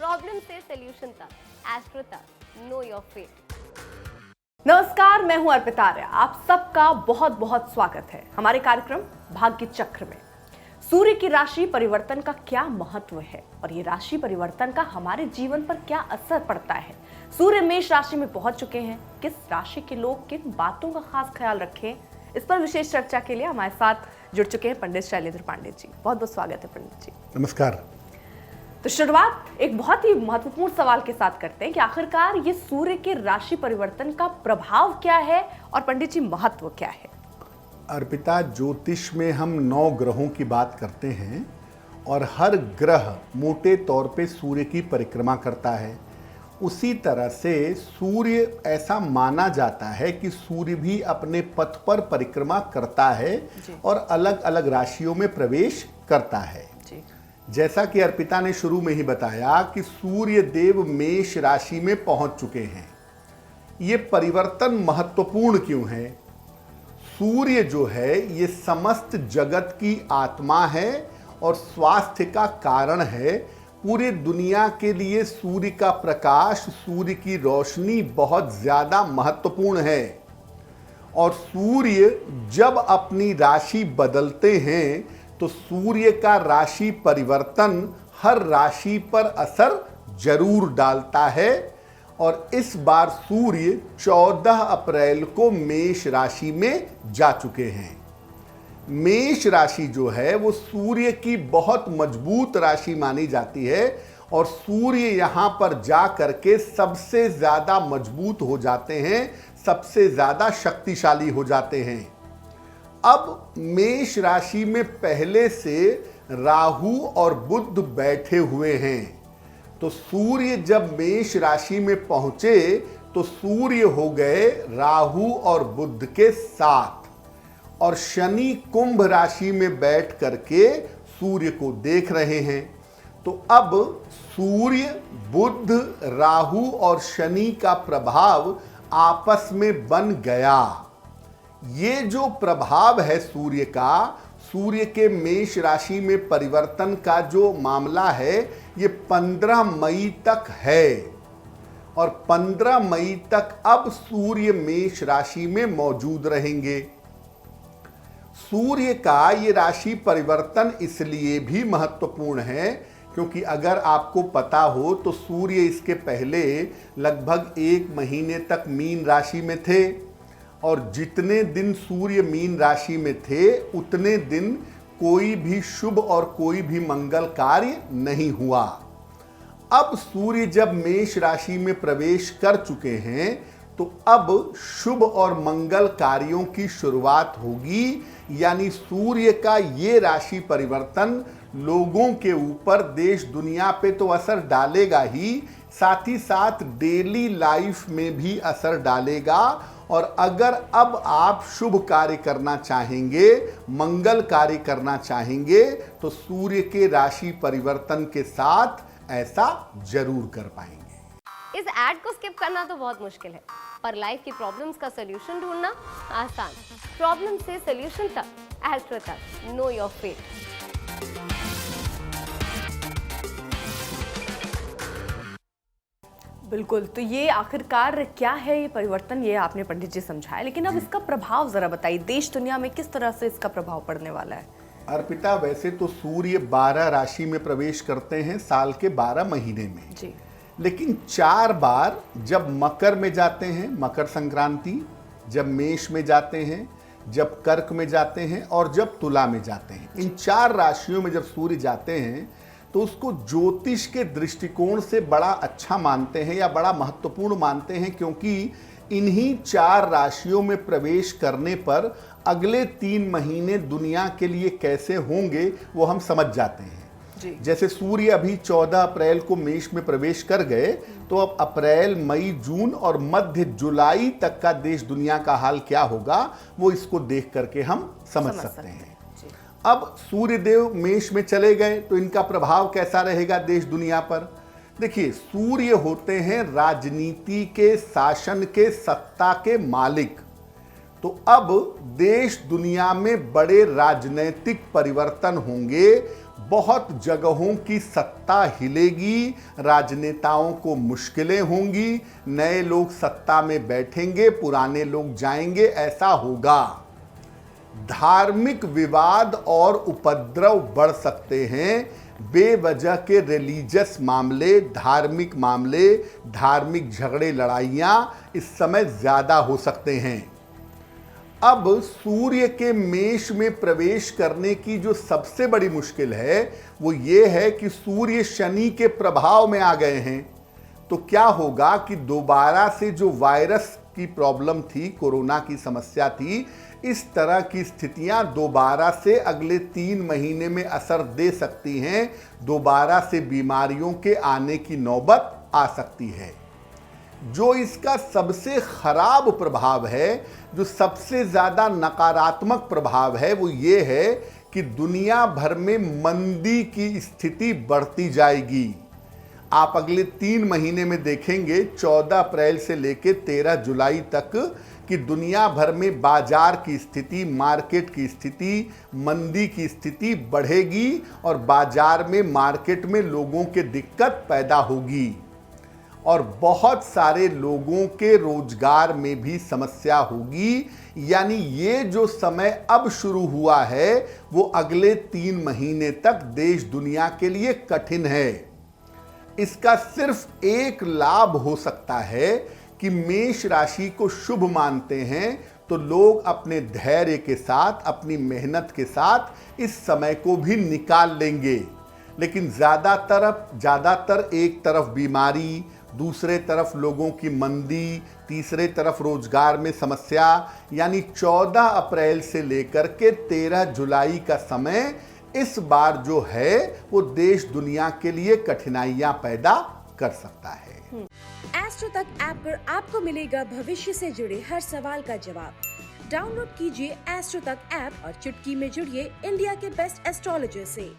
Problem से solution तक, astro तक, नो योर फेट। नमस्कार, मैं हूं अर्पिता आर्य। आप सबका बहुत बहुत स्वागत है हमारे कार्यक्रम भाग्य चक्र में। सूर्य की राशि परिवर्तन का क्या महत्व है और ये राशि परिवर्तन का हमारे जीवन पर क्या असर पड़ता है। सूर्य मेष राशि में पहुंच चुके हैं। किस राशि के लोग किन बातों का खास ख्याल रखें, इस पर विशेष चर्चा के लिए हमारे साथ जुड़ चुके हैं पंडित शैलेंद्र पांडे जी। बहुत बहुत स्वागत है पंडित जी। नमस्कार। तो शुरुआत एक बहुत ही महत्वपूर्ण सवाल के साथ करते हैं कि आखिरकार ये सूर्य के राशि परिवर्तन का प्रभाव क्या है और पंडित जी महत्व क्या है। अर्पिता, ज्योतिष में हम 9 ग्रहों की बात करते हैं और हर ग्रह मोटे तौर पे सूर्य की परिक्रमा करता है। उसी तरह से सूर्य, ऐसा माना जाता है कि सूर्य भी अपने पथ पर परिक्रमा करता है और अलग अलग राशियों में प्रवेश करता है। जैसा कि अर्पिता ने शुरू में ही बताया कि सूर्य देव मेष राशि में पहुंच चुके हैं। ये परिवर्तन महत्वपूर्ण क्यों है? सूर्य जो है ये समस्त जगत की आत्मा है और स्वास्थ्य का कारण है। पूरे दुनिया के लिए सूर्य का प्रकाश, सूर्य की रोशनी बहुत ज्यादा महत्वपूर्ण है। और सूर्य जब अपनी राशि बदलते हैं तो सूर्य का राशि परिवर्तन हर राशि पर असर जरूर डालता है। और इस बार सूर्य 14 अप्रैल को मेष राशि में जा चुके हैं। मेष राशि जो है वो सूर्य की बहुत मजबूत राशि मानी जाती है और सूर्य यहां पर जा करके सबसे ज्यादा मजबूत हो जाते हैं, सबसे ज्यादा शक्तिशाली हो जाते हैं। अब मेष राशि में पहले से राहु और बुध बैठे हुए हैं। तो सूर्य जब मेष राशि में पहुंचे तो सूर्य हो गए राहु और बुध के साथ, और शनि कुंभ राशि में बैठ करके सूर्य को देख रहे हैं। तो अब सूर्य, बुध, राहु और शनि का प्रभाव आपस में बन गया। ये जो प्रभाव है सूर्य का, सूर्य के मेष राशि में परिवर्तन का जो मामला है, ये 15 मई तक है। और 15 मई तक अब सूर्य मेष राशि में मौजूद रहेंगे। सूर्य का ये राशि परिवर्तन इसलिए भी महत्वपूर्ण है क्योंकि अगर आपको पता हो तो सूर्य इसके पहले लगभग 1 महीने तक मीन राशि में थे और जितने दिन सूर्य मीन राशि में थे उतने दिन कोई भी शुभ और कोई भी मंगल कार्य नहीं हुआ। अब सूर्य जब मेष राशि में प्रवेश कर चुके हैं तो अब शुभ और मंगल कार्यों की शुरुआत होगी। यानी सूर्य का ये राशि परिवर्तन लोगों के ऊपर, देश दुनिया पे तो असर डालेगा ही, साथ ही साथ डेली लाइफ में भी असर डालेगा। और अगर अब आप शुभ कार्य करना चाहेंगे, मंगल कार्य करना चाहेंगे, तो सूर्य के राशि परिवर्तन के साथ ऐसा जरूर कर पाएंगे। इस एड को स्किप करना तो बहुत मुश्किल है, पर लाइफ की प्रॉब्लम्स का सॉल्यूशन ढूंढना आसान। प्रॉब्लम से सॉल्यूशन तक, एस्ट्रो तक, नो योर फेट। बिल्कुल, तो ये आखिरकार क्या है ये परिवर्तन, ये आपने पंडित जी समझाया, लेकिन अब इसका प्रभाव जरा बताइए, देश दुनिया में किस तरह से इसका प्रभाव पड़ने वाला है। अर्पिता, वैसे तो सूर्य 12 राशि में प्रवेश करते हैं साल के 12 महीने में जी। लेकिन 4 बार, जब मकर में जाते हैं मकर संक्रांति, जब मेष में जाते हैं, जब कर्क में जाते हैं और जब तुला में जाते हैं, इन 4 राशियों में जब सूर्य जाते हैं तो उसको ज्योतिष के दृष्टिकोण से बड़ा अच्छा मानते हैं या बड़ा महत्वपूर्ण मानते हैं, क्योंकि इन्हीं 4 राशियों में प्रवेश करने पर अगले 3 महीने दुनिया के लिए कैसे होंगे वो हम समझ जाते हैं जी। जैसे सूर्य अभी 14 अप्रैल को मेष में प्रवेश कर गए, तो अब अप्रैल, मई, जून और मध्य जुलाई तक का देश दुनिया का हाल क्या होगा वो इसको देख करके हम समझ सकते हैं। अब सूर्य देव मेष में चले गए तो इनका प्रभाव कैसा रहेगा देश दुनिया पर? देखिए, सूर्य होते हैं राजनीति के, शासन के, सत्ता के मालिक। तो अब देश दुनिया में बड़े राजनीतिक परिवर्तन होंगे, बहुत जगहों की सत्ता हिलेगी, राजनेताओं को मुश्किलें होंगी, नए लोग सत्ता में बैठेंगे, पुराने लोग जाएंगे, ऐसा होगा। धार्मिक विवाद और उपद्रव बढ़ सकते हैं, बेवजह के रिलीजियस मामले, धार्मिक झगड़े, लड़ाइयाँ इस समय ज़्यादा हो सकते हैं। अब सूर्य के मेष में प्रवेश करने की जो सबसे बड़ी मुश्किल है वो ये है कि सूर्य शनि के प्रभाव में आ गए हैं। तो क्या होगा कि दोबारा से जो वायरस की प्रॉब्लम थी, कोरोना की समस्या थी, इस तरह की स्थितियां दोबारा से अगले 3 महीने में असर दे सकती हैं, दोबारा से बीमारियों के आने की नौबत आ सकती है। जो इसका सबसे खराब प्रभाव है, जो सबसे ज़्यादा नकारात्मक प्रभाव है, वो ये है कि दुनिया भर में मंदी की स्थिति बढ़ती जाएगी। आप अगले 3 महीने में देखेंगे 14 अप्रैल से लेकर 13 जुलाई तक कि दुनिया भर में बाजार की स्थिति, मार्केट की स्थिति, मंदी की स्थिति बढ़ेगी और बाजार में, मार्केट में लोगों के दिक्कत पैदा होगी और बहुत सारे लोगों के रोजगार में भी समस्या होगी। यानी ये जो समय अब शुरू हुआ है वो अगले 3 महीने तक देश दुनिया के लिए कठिन है। इसका सिर्फ एक लाभ हो सकता है कि मेष राशि को शुभ मानते हैं तो लोग अपने धैर्य के साथ, अपनी मेहनत के साथ इस समय को भी निकाल लेंगे। लेकिन ज़्यादातर एक तरफ बीमारी, दूसरे तरफ लोगों की मंदी, तीसरे तरफ रोजगार में समस्या, यानी 14 अप्रैल से लेकर के 13 जुलाई का समय इस बार जो है वो देश दुनिया के लिए कठिनाइयां पैदा कर सकता है। एस्ट्रो तक ऐप पर आपको मिलेगा भविष्य से जुड़े हर सवाल का जवाब। डाउनलोड कीजिए एस्ट्रो तक ऐप और चुटकी में जुड़िए इंडिया के बेस्ट एस्ट्रोलॉजर से।